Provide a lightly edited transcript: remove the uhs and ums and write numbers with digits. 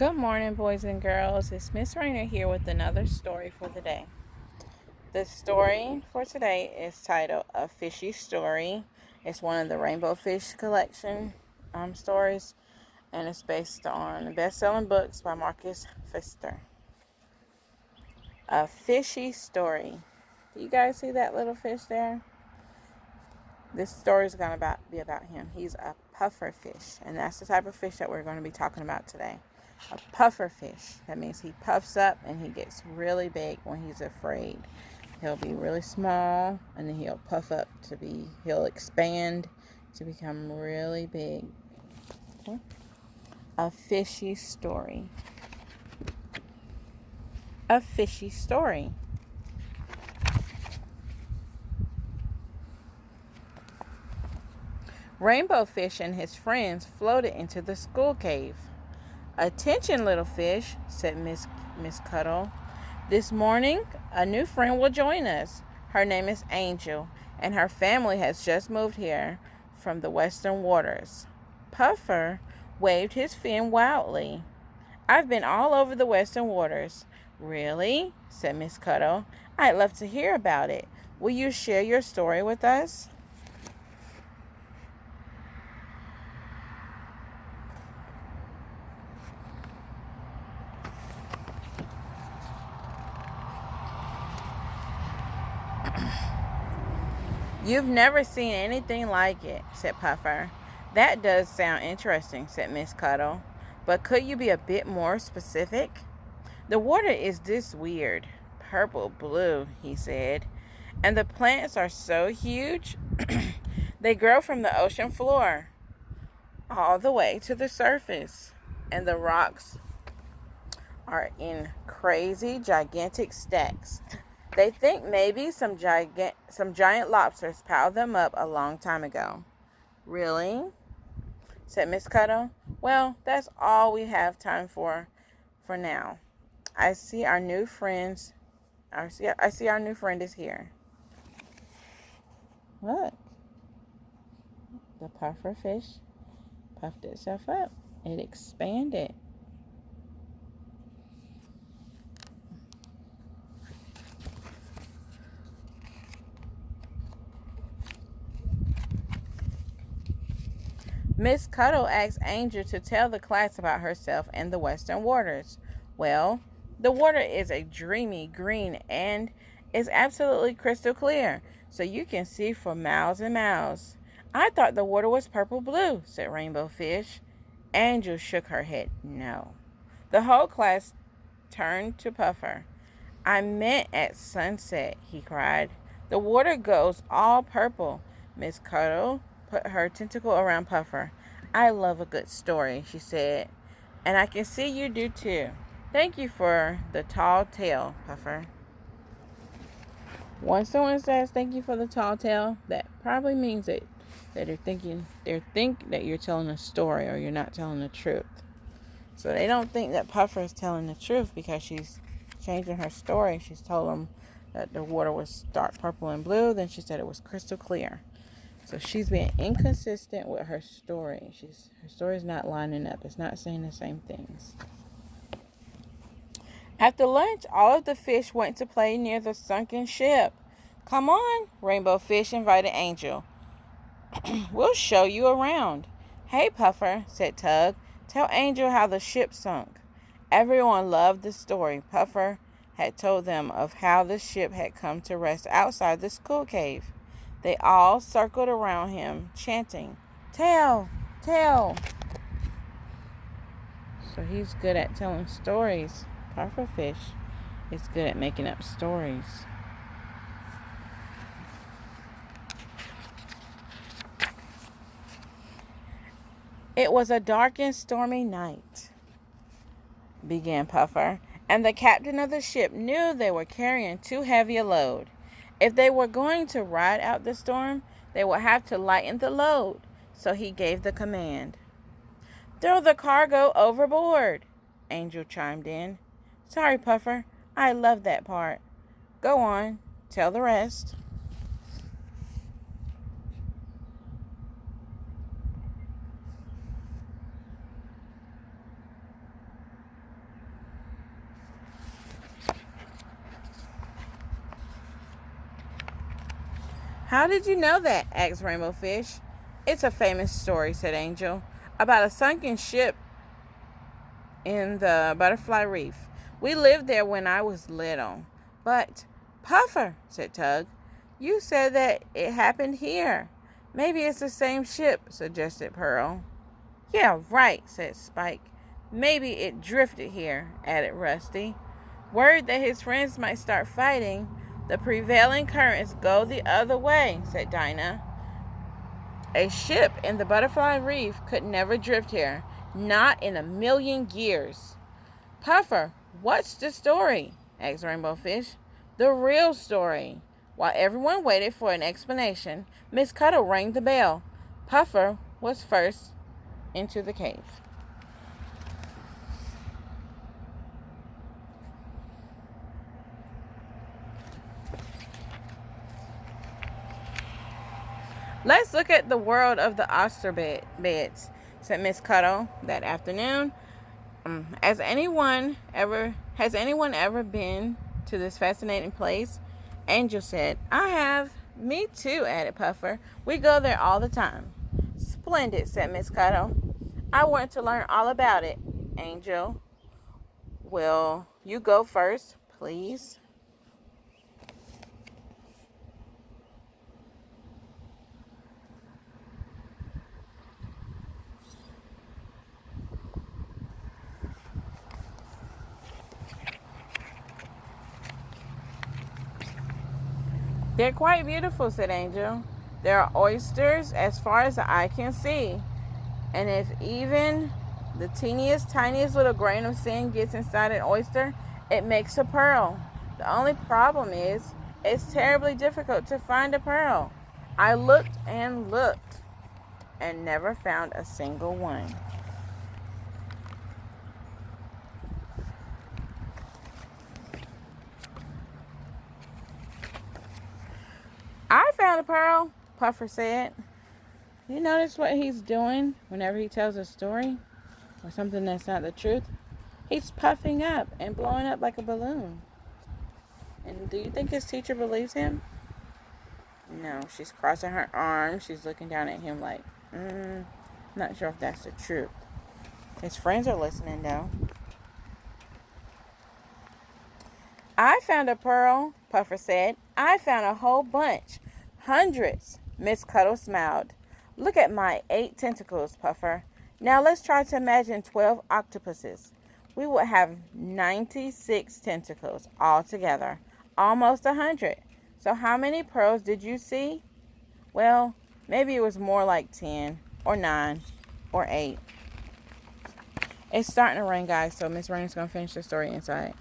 Good morning, boys and girls. It's Miss Raynor here with another story for the day. The story for today is titled A Fishy Story. It's one of the Rainbow Fish collection stories, and it's based on best-selling books by Marcus Pfister. A Fishy Story. Do you guys see that little fish there? This story is going to be about him. He's a puffer fish, and that's the type of fish that we're going to be talking about today. A puffer fish. That means he puffs up and he gets really big when he's afraid. He'll be really small, and then he'll puff up he'll expand to become really big. Okay. A fishy story. A fishy story. Rainbow Fish and his friends floated into the school cave. "Attention, little fish," said Miss Cuddle. "This morning, a new friend will join us. Her name is Angel, and her family has just moved here from the western waters." Puffer waved his fin wildly. "I've been all over the western waters." "Really?" said Miss Cuddle. "I'd love to hear about it. Will you share your story with us?" "You've never seen anything like it," said Puffer. "That does sound interesting," said Miss Cuddle. "But could you be a bit more specific?" "The water is this weird purple blue," he said. "And the plants are so huge. They grow from the ocean floor all the way to the surface. And the rocks are in crazy, gigantic stacks. They think maybe some giant lobsters piled them up a long time ago." "Really?" said Miss Cuddle. "Well, that's all we have time for now. I see our new friend is here." Look, the puffer fish puffed itself up. It expanded. Miss Cuddle asked Angel to tell the class about herself and the western waters. "Well, the water is a dreamy green and is absolutely crystal clear, so you can see for miles and miles." "I thought the water was purple blue," said Rainbow Fish. Angel shook her head no. The whole class turned to Puffer. "I meant at sunset," he cried. "The water goes all purple." Miss Cuddle put her tentacle around Puffer. "I love a good story," she said. "And I can see you do too. Thank you for the tall tale, Puffer." When someone says thank you for the tall tale, that probably means that they think that you're telling a story or you're not telling the truth. So they don't think that Puffer is telling the truth because she's changing her story. She's told them that the water was dark purple and blue. Then she said it was crystal clear. So she's being inconsistent with her story. Her story's not lining up. It's not saying the same things. After lunch, all of the fish went to play near the sunken ship. "Come on," Rainbow Fish invited Angel. "We'll show you around." "Hey, Puffer," said Tug. "Tell Angel how the ship sunk." Everyone loved the story Puffer had told them of how the ship had come to rest outside the school cave. They all circled around him, chanting, "Tell, tell." So he's good at telling stories. Pufferfish is good at making up stories. "It was a dark and stormy night," began Puffer, "and the captain of the ship knew they were carrying too heavy a load. If they were going to ride out the storm, they would have to lighten the load. So he gave the command. "Throw the cargo overboard," Angel chimed in. "Sorry, Puffer. I love that part. Go on. Tell the rest." How did you know that? Asked Rainbow Fish. It's a famous story, said Angel, about a sunken ship in the Butterfly Reef. We lived there when I was little. But, Puffer, said Tug, you said that it happened here. Maybe it's the same ship, suggested Pearl. Yeah, right, said Spike. Maybe it drifted here, added Rusty. Worried that his friends might start fighting, the prevailing currents go the other way, said Dinah. A ship in the Butterfly Reef could never drift here. Not in a million years. Puffer, what's the story? Asked Rainbow Fish. The real story. While everyone waited for an explanation, Miss Cuddle rang the bell. Puffer was first into the cave. Let's look at the world of the oyster beds, said Miss Cuddle that afternoon. Has anyone ever been to this fascinating place? Angel said, I have. Me too, added Puffer. We go there all the time. Splendid, said Miss Cuddle. I want to learn all about it. Angel, will you go first, please? They're quite beautiful, said Angel. There are oysters as far as the eye can see. And if even the teeniest, tiniest little grain of sand gets inside an oyster, it makes a pearl. The only problem is, it's terribly difficult to find a pearl. I looked and looked and never found a single one. I found a pearl, Puffer said. You notice what he's doing whenever he tells a story or something that's not the truth? He's puffing up and blowing up like a balloon. And do you think his teacher believes him? No, she's crossing her arms. She's looking down at him like, not sure if that's the truth. His friends are listening though. I found a pearl, Puffer said. I found a whole bunch. Hundreds. Miss Cuddle smiled. Look at my 8 tentacles, Puffer. Now let's try to imagine 12 octopuses. We would have 96 tentacles altogether. Almost 100. So how many pearls did you see? Well, maybe it was more like 10 or 9 or 8. It's starting to rain, guys, so Miss Raynor's going to finish the story inside.